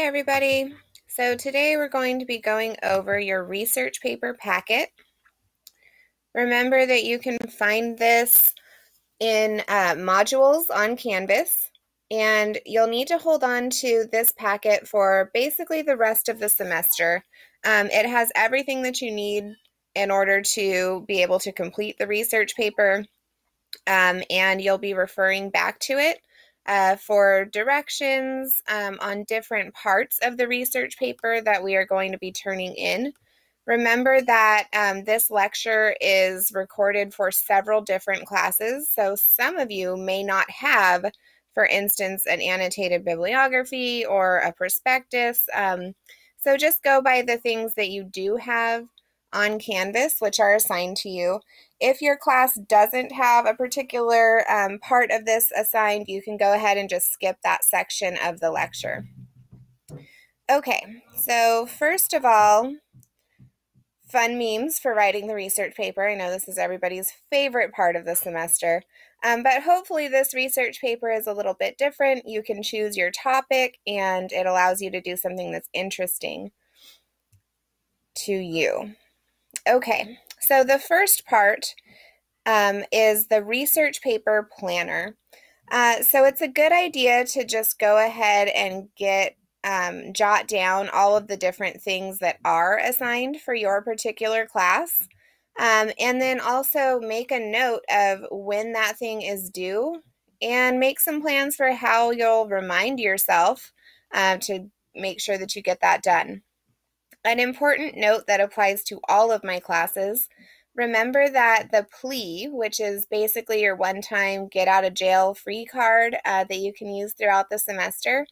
everybody. So today we're going to be going over your research paper packet. Remember that you can find this in modules on Canvas, and you'll need to hold on to this packet for basically the rest of the semester. It has everything that you need in order to be able to complete the research paper, and you'll be referring back to it for directions on different parts of the research paper that we are going to be turning in. Remember that this lecture is recorded for several different classes, so some of you may not have, for instance, an annotated bibliography or a prospectus. So just go by the things that you do have on Canvas, which are assigned to you. If your class doesn't have a particular part of this assigned, you can go ahead and just skip that section of the lecture. Okay, so first of all, fun memes for writing the research paper. I know this is everybody's favorite part of the semester, but hopefully this research paper is a little bit different. You can choose your topic, and it allows you to do something that's interesting to you. Okay, so the first part is the research paper planner. So it's a good idea to just go ahead and jot down all of the different things that are assigned for your particular class, and then also make a note of when that thing is due and make some plans for how you'll remind yourself to make sure that you get that done. An important note that applies to all of my classes: remember that the plea, which is basically your one-time get-out-of-jail-free card that you can use throughout the semester,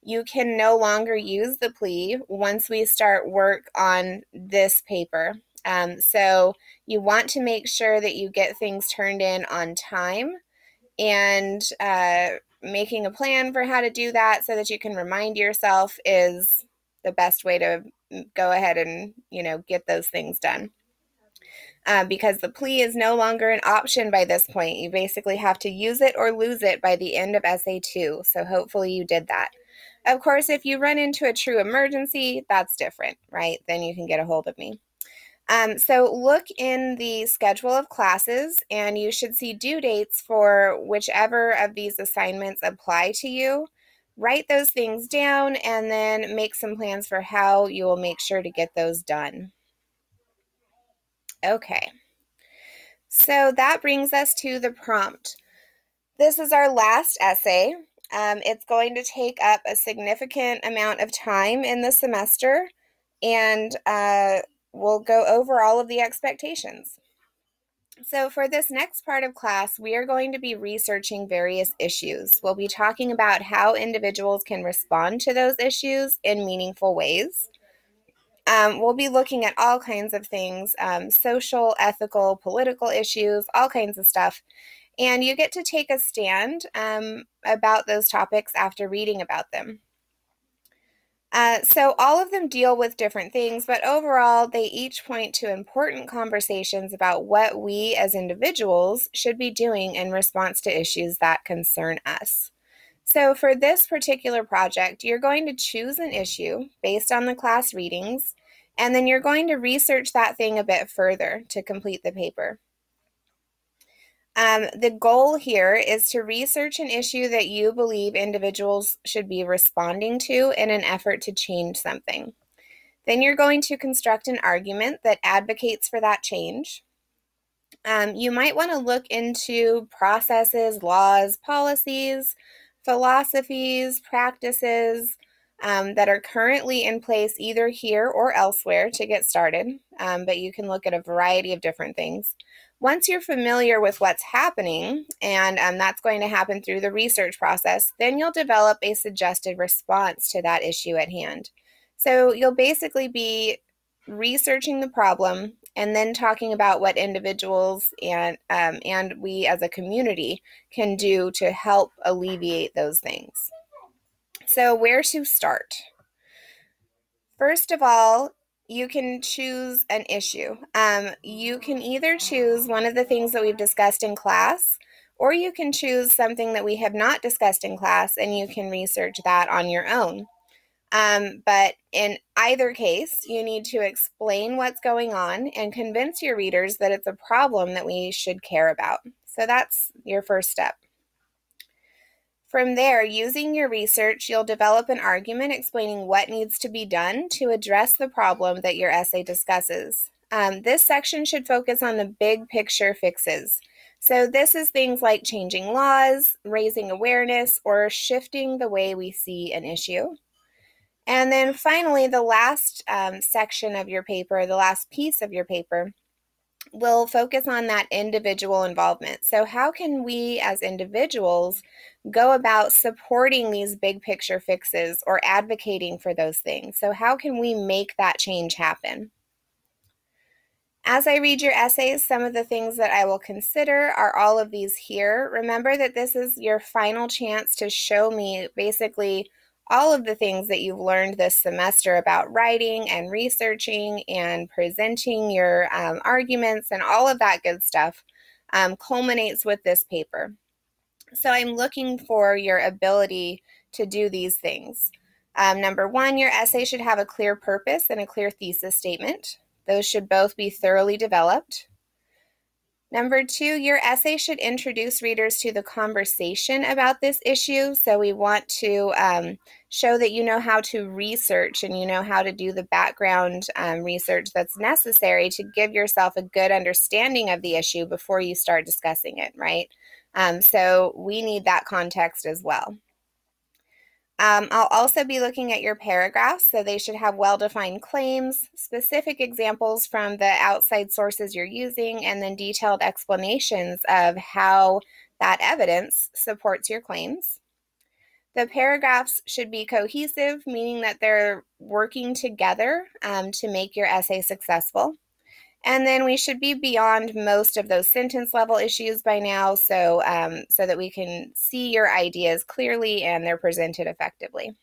you can no longer use the plea once we start work on this paper. So you want to make sure that you get things turned in on time, and making a plan for how to do that so that you can remind yourself is the best way to go ahead and, get those things done. Because the plea is no longer an option by this point. You basically have to use it or lose it by the end of SA2, so hopefully you did that. Of course, if you run into a true emergency, that's different, right? Then you can get a hold of me. So look in the schedule of classes, and you should see due dates for whichever of these assignments apply to you. Write those things down and then make some plans for how you will make sure to get those done. Okay, so that brings us to the prompt. This is our last essay. It's going to take up a significant amount of time in the semester, and we'll go over all of the expectations. So for this next part of class, we are going to be researching various issues. We'll be talking about how individuals can respond to those issues in meaningful ways. We'll be looking at all kinds of things, social, ethical, political issues, all kinds of stuff. And you get to take a stand about those topics after reading about them. So all of them deal with different things, but overall they each point to important conversations about what we as individuals should be doing in response to issues that concern us. So for this particular project, you're going to choose an issue based on the class readings, and then you're going to research that thing a bit further to complete the paper. The goal here is to research an issue that you believe individuals should be responding to in an effort to change something. Then you're going to construct an argument that advocates for that change. You might want to look into processes, laws, policies, philosophies, practices that are currently in place either here or elsewhere to get started, but you can look at a variety of different things. Once you're familiar with what's happening, and that's going to happen through the research process, then you'll develop a suggested response to that issue at hand. So you'll basically be researching the problem and then talking about what individuals and we as a community can do to help alleviate those things. So where to start? First of all, you can choose an issue. You can either choose one of the things that we've discussed in class, or you can choose something that we have not discussed in class, and you can research that on your own. But in either case, you need to explain what's going on and convince your readers that it's a problem that we should care about. So that's your first step. From there, using your research, you'll develop an argument explaining what needs to be done to address the problem that your essay discusses. This section should focus on the big picture fixes. So this is things like changing laws, raising awareness, or shifting the way we see an issue. And then finally, the last section of your paper, the last piece of your paper, will focus on that individual involvement. So how can we as individuals go about supporting these big picture fixes or advocating for those things? So how can we make that change happen? As I read your essays, some of the things that I will consider are all of these here. Remember that this is your final chance to show me basically all of the things that you've learned this semester about writing and researching and presenting your arguments and all of that good stuff culminates with this paper. So I'm looking for your ability to do these things. Number one, your essay should have a clear purpose and a clear thesis statement. Those should both be thoroughly developed. Number two, your essay should introduce readers to the conversation about this issue. So we want to show that you know how to research and you know how to do the background research that's necessary to give yourself a good understanding of the issue before you start discussing it, right? So we need that context as well. I'll also be looking at your paragraphs, so they should have well-defined claims, specific examples from the outside sources you're using, and then detailed explanations of how that evidence supports your claims. The paragraphs should be cohesive, meaning that they're working together to make your essay successful. And then we should be beyond most of those sentence level issues by now so that we can see your ideas clearly and they're presented effectively.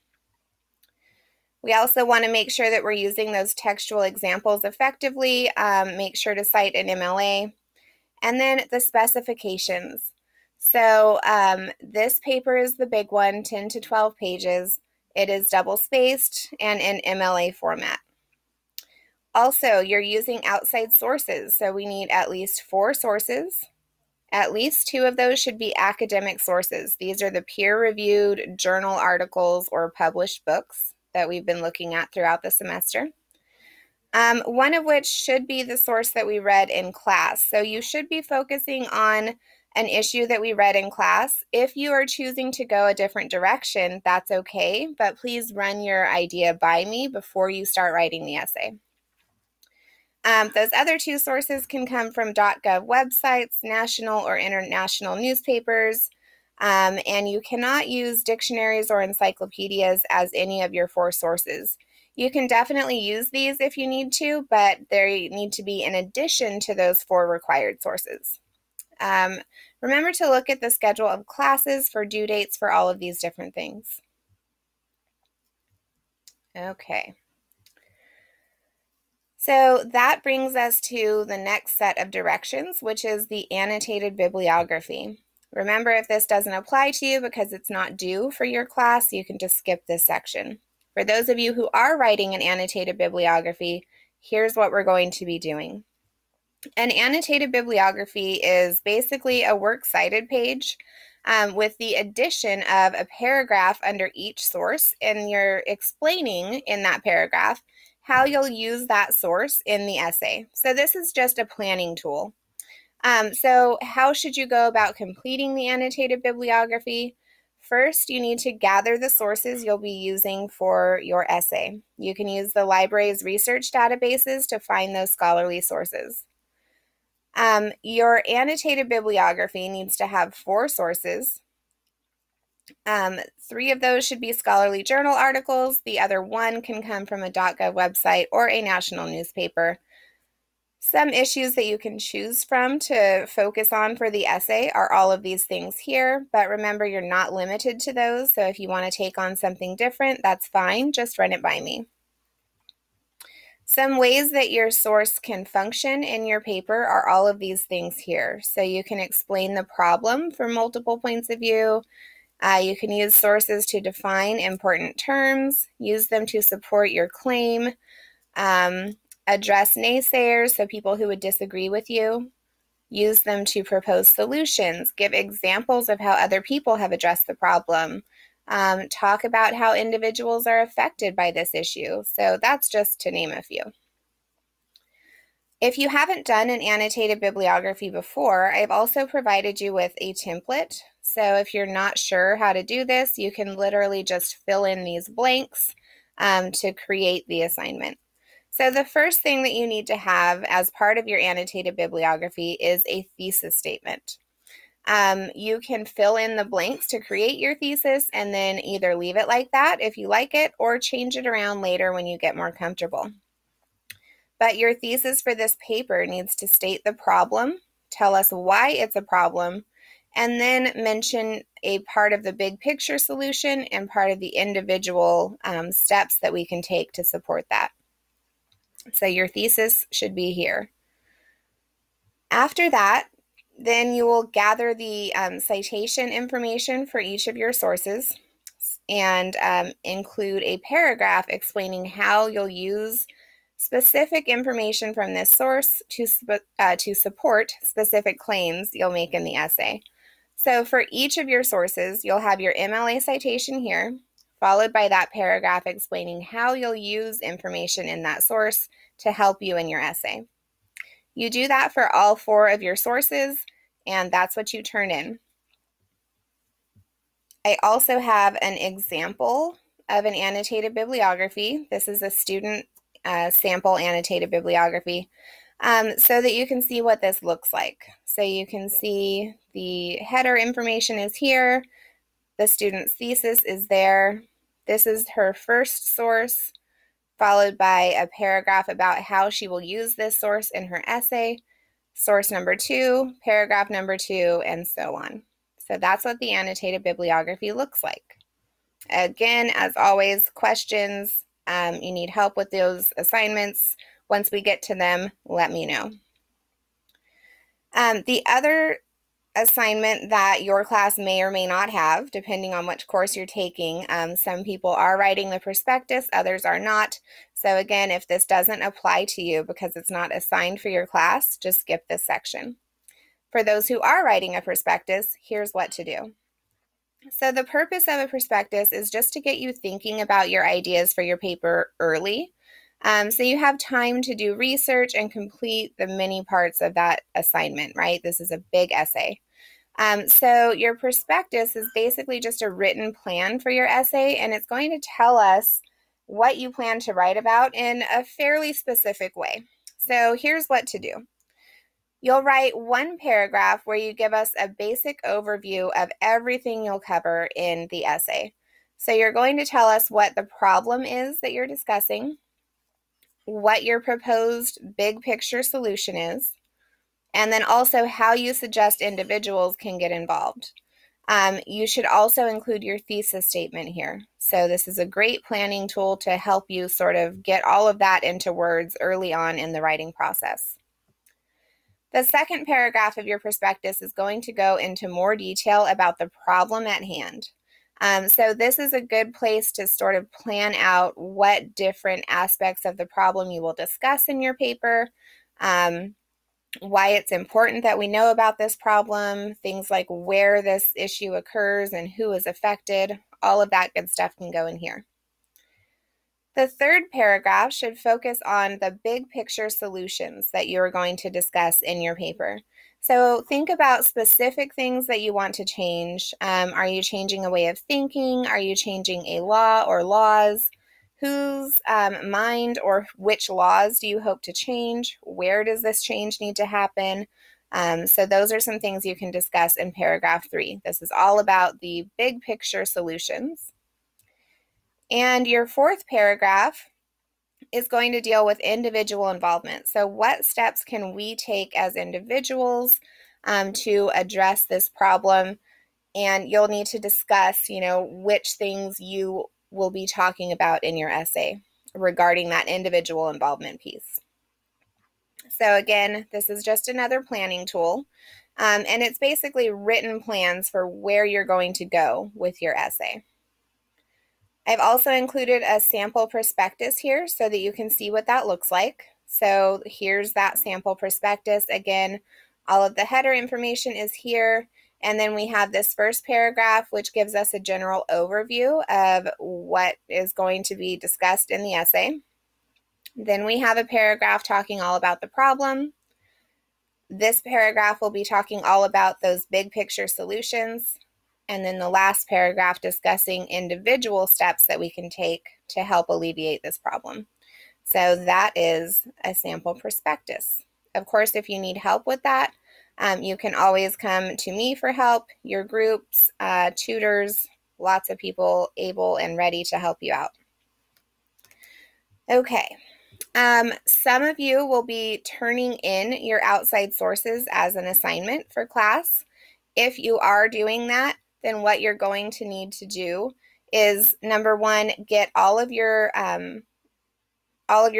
We also want to make sure that we're using those textual examples effectively. Make sure to cite an MLA. And then the specifications. So this paper is the big one, 10 to 12 pages. It is double-spaced and in MLA format. Also, you're using outside sources, so we need at least 4 sources. At least 2 of those should be academic sources. These are the peer-reviewed journal articles or published books that we've been looking at throughout the semester. One of which should be the source that we read in class. So you should be focusing on an issue that we read in class. If you are choosing to go a different direction, that's okay, but please run your idea by me before you start writing the essay. Those other 2 sources can come from .gov websites, national or international newspapers, and you cannot use dictionaries or encyclopedias as any of your 4 sources. You can definitely use these if you need to, but they need to be in addition to those 4 required sources. Remember to look at the schedule of classes for due dates for all of these different things. Okay. So that brings us to the next set of directions, which is the annotated bibliography. Remember, if this doesn't apply to you because it's not due for your class, you can just skip this section. For those of you who are writing an annotated bibliography, here's what we're going to be doing. An annotated bibliography is basically a works cited page with the addition of a paragraph under each source, and you're explaining in that paragraph how you'll use that source in the essay. So this is just a planning tool. So how should you go about completing the annotated bibliography? First, you need to gather the sources you'll be using for your essay. You can use the library's research databases to find those scholarly sources. Your annotated bibliography needs to have 4 sources. 3 of those should be scholarly journal articles. The other 1 can come from a .gov website or a national newspaper. Some issues that you can choose from to focus on for the essay are all of these things here, but remember you're not limited to those, so if you want to take on something different, that's fine, just run it by me. Some ways that your source can function in your paper are all of these things here. So you can explain the problem from multiple points of view. You can use sources to define important terms, use them to support your claim, address naysayers, so people who would disagree with you, use them to propose solutions, give examples of how other people have addressed the problem, talk about how individuals are affected by this issue. So that's just to name a few. If you haven't done an annotated bibliography before, I've also provided you with a template. So if you're not sure how to do this, you can literally just fill in these blanks to create the assignment. So the first thing that you need to have as part of your annotated bibliography is a thesis statement. You can fill in the blanks to create your thesis and then either leave it like that if you like it or change it around later when you get more comfortable. But your thesis for this paper needs to state the problem, tell us why it's a problem, and then mention a part of the big picture solution and part of the individual steps that we can take to support that. So your thesis should be here. After that, then you will gather the citation information for each of your sources and include a paragraph explaining how you'll use specific information from this source to support specific claims you'll make in the essay. So for each of your sources, you'll have your MLA citation here, followed by that paragraph explaining how you'll use information in that source to help you in your essay. You do that for all 4 of your sources, and that's what you turn in. I also have an example of an annotated bibliography. This is a student sample annotated bibliography, so that you can see what this looks like. So you can see the header information is here, the student's thesis is there. This is her first source, followed by a paragraph about how she will use this source in her essay, source number 2, paragraph number 2, and so on. So that's what the annotated bibliography looks like. Again, as always, questions, you need help with those assignments. Once we get to them, let me know. The other assignment that your class may or may not have, depending on which course you're taking. Some people are writing the prospectus, others are not. So again, if this doesn't apply to you because it's not assigned for your class, just skip this section. For those who are writing a prospectus, here's what to do. So the purpose of a prospectus is just to get you thinking about your ideas for your paper early. So you have time to do research and complete the many parts of that assignment, right? This is a big essay. So your prospectus is basically just a written plan for your essay, and it's going to tell us what you plan to write about in a fairly specific way. So here's what to do. You'll write one paragraph where you give us a basic overview of everything you'll cover in the essay. So you're going to tell us what the problem is that you're discussing, what your proposed big picture solution is, and then also how you suggest individuals can get involved. You should also include your thesis statement here. So this is a great planning tool to help you sort of get all of that into words early on in the writing process. The second paragraph of your prospectus is going to go into more detail about the problem at hand. So this is a good place to sort of plan out what different aspects of the problem you will discuss in your paper, why it's important that we know about this problem, things like where this issue occurs and who is affected. All of that good stuff can go in here. The third paragraph should focus on the big picture solutions that you are going to discuss in your paper. So think about specific things that you want to change. Are you changing a way of thinking? Are you changing a law or laws? Whose mind or which laws do you hope to change? Where does this change need to happen? So those are some things you can discuss in paragraph 3. This is all about the big picture solutions. And your fourth paragraph is going to deal with individual involvement. So what steps can we take as individuals to address this problem? And you'll need to discuss, which things you will be talking about in your essay regarding that individual involvement piece. So again, this is just another planning tool. And it's basically written plans for where you're going to go with your essay. I've also included a sample prospectus here so that you can see what that looks like. So here's that sample prospectus. Again, all of the header information is here. And then we have this first paragraph, which gives us a general overview of what is going to be discussed in the essay. Then we have a paragraph talking all about the problem. This paragraph will be talking all about those big picture solutions. And then the last paragraph discussing individual steps that we can take to help alleviate this problem. So that is a sample prospectus. Of course, if you need help with that, you can always come to me for help, your groups, tutors, lots of people able and ready to help you out. Okay. Some of you will be turning in your outside sources as an assignment for class. If you are doing that, then what you're going to need to do is, number one, get all of your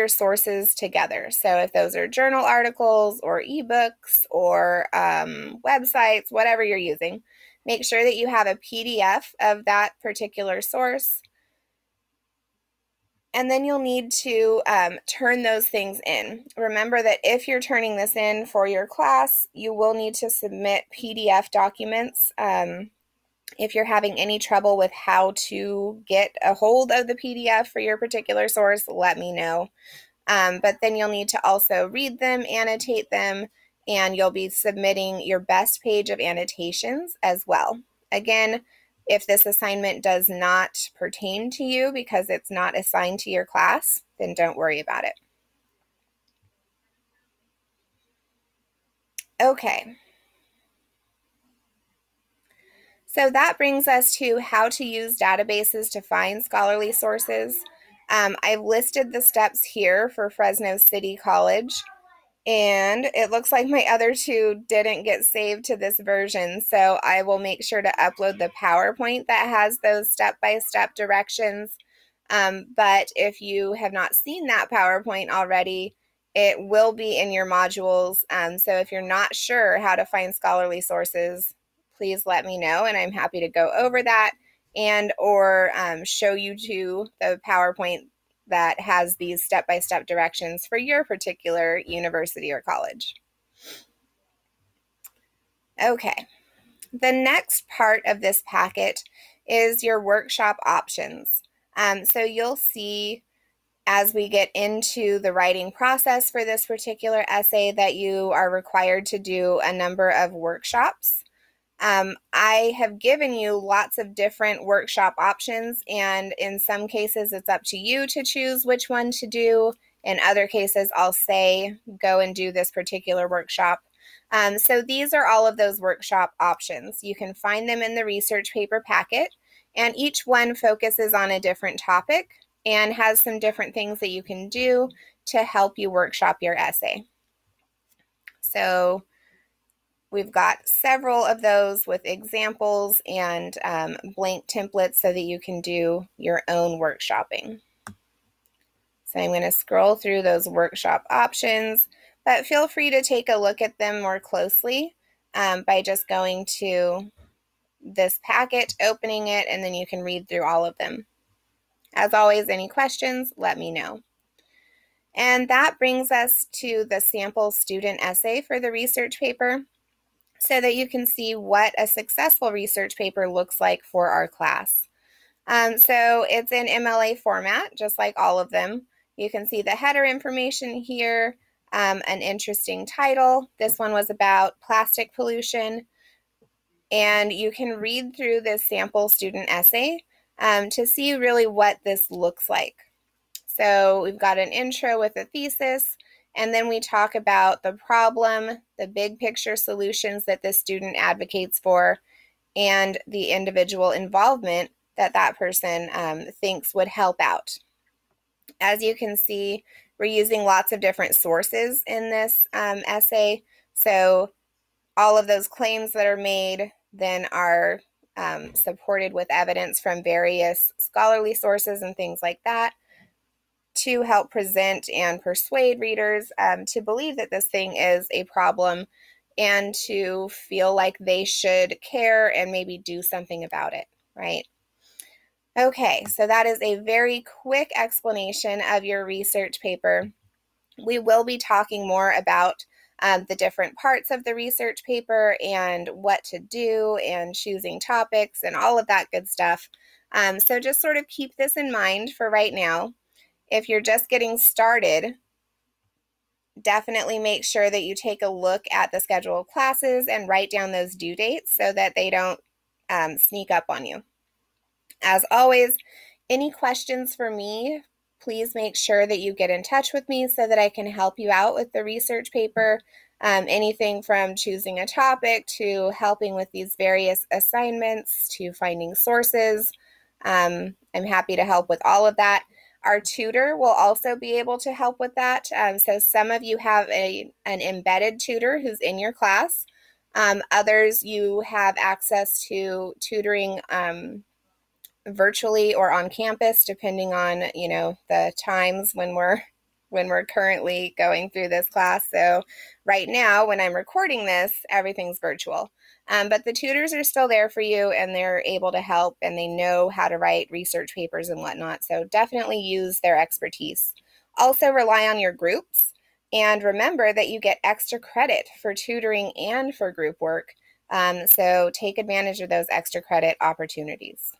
sources together. So if those are journal articles or ebooks or websites, whatever you're using, make sure that you have a PDF of that particular source. And then you'll need to turn those things in. Remember that if you're turning this in for your class, you will need to submit PDF documents. If you're having any trouble with how to get a hold of the PDF for your particular source, let me know. But then you'll need to also read them, annotate them, and you'll be submitting your best page of annotations as well. Again, if this assignment does not pertain to you because it's not assigned to your class, then don't worry about it. Okay. So that brings us to how to use databases to find scholarly sources. I've listed the steps here for Fresno City College, and it looks like my other two didn't get saved to this version, so I will make sure to upload the PowerPoint that has those step-by-step directions. But if you have not seen that PowerPoint already, it will be in your modules. So if you're not sure how to find scholarly sources, please let me know, and I'm happy to go over that and or show you to the PowerPoint that has these step-by-step directions for your particular university or college. Okay, the next part of this packet is your workshop options. So you'll see as we get into the writing process for this particular essay that you are required to do a number of workshops. I have given you lots of different workshop options, and in some cases it's up to you to choose which one to do. In other cases, I'll say, go and do this particular workshop. So these are all of those workshop options. You can find them in the research paper packet, and each one focuses on a different topic and has some different things that you can do to help you workshop your essay. So we've got several of those with examples and blank templates so that you can do your own workshopping. So I'm going to scroll through those workshop options, but feel free to take a look at them more closely by just going to this packet, opening it, and then you can read through all of them. As always, any questions, let me know. And that brings us to the sample student essay for the research paper, so that you can see what a successful research paper looks like for our class. So it's in MLA format, just like all of them. You can see the header information here, an interesting title. This one was about plastic pollution. And you can read through this sample student essay to see really what this looks like. So we've got an intro with a thesis, and then we talk about the problem, the big picture solutions that the student advocates for, and the individual involvement that that person thinks would help out. As you can see, we're using lots of different sources in this essay. So all of those claims that are made then are supported with evidence from various scholarly sources and things like that, to help present and persuade readers to believe that this thing is a problem and to feel like they should care and maybe do something about it, right? Okay, so that is a very quick explanation of your research paper. We will be talking more about the different parts of the research paper and what to do and choosing topics and all of that good stuff. So just sort of keep this in mind for right now. If you're just getting started, definitely make sure that you take a look at the schedule of classes and write down those due dates so that they don't sneak up on you. As always, any questions for me, please make sure that you get in touch with me so that I can help you out with the research paper. Anything from choosing a topic to helping with these various assignments to finding sources. I'm happy to help with all of that. Our tutor will also be able to help with that. So some of you have an embedded tutor who's in your class. Others, you have access to tutoring virtually or on campus, depending on, the times when we're currently going through this class. So right now, when I'm recording this, everything's virtual. But the tutors are still there for you, and they're able to help, and they know how to write research papers and whatnot. So definitely use their expertise. Also rely on your groups, and remember that you get extra credit for tutoring and for group work. So take advantage of those extra credit opportunities.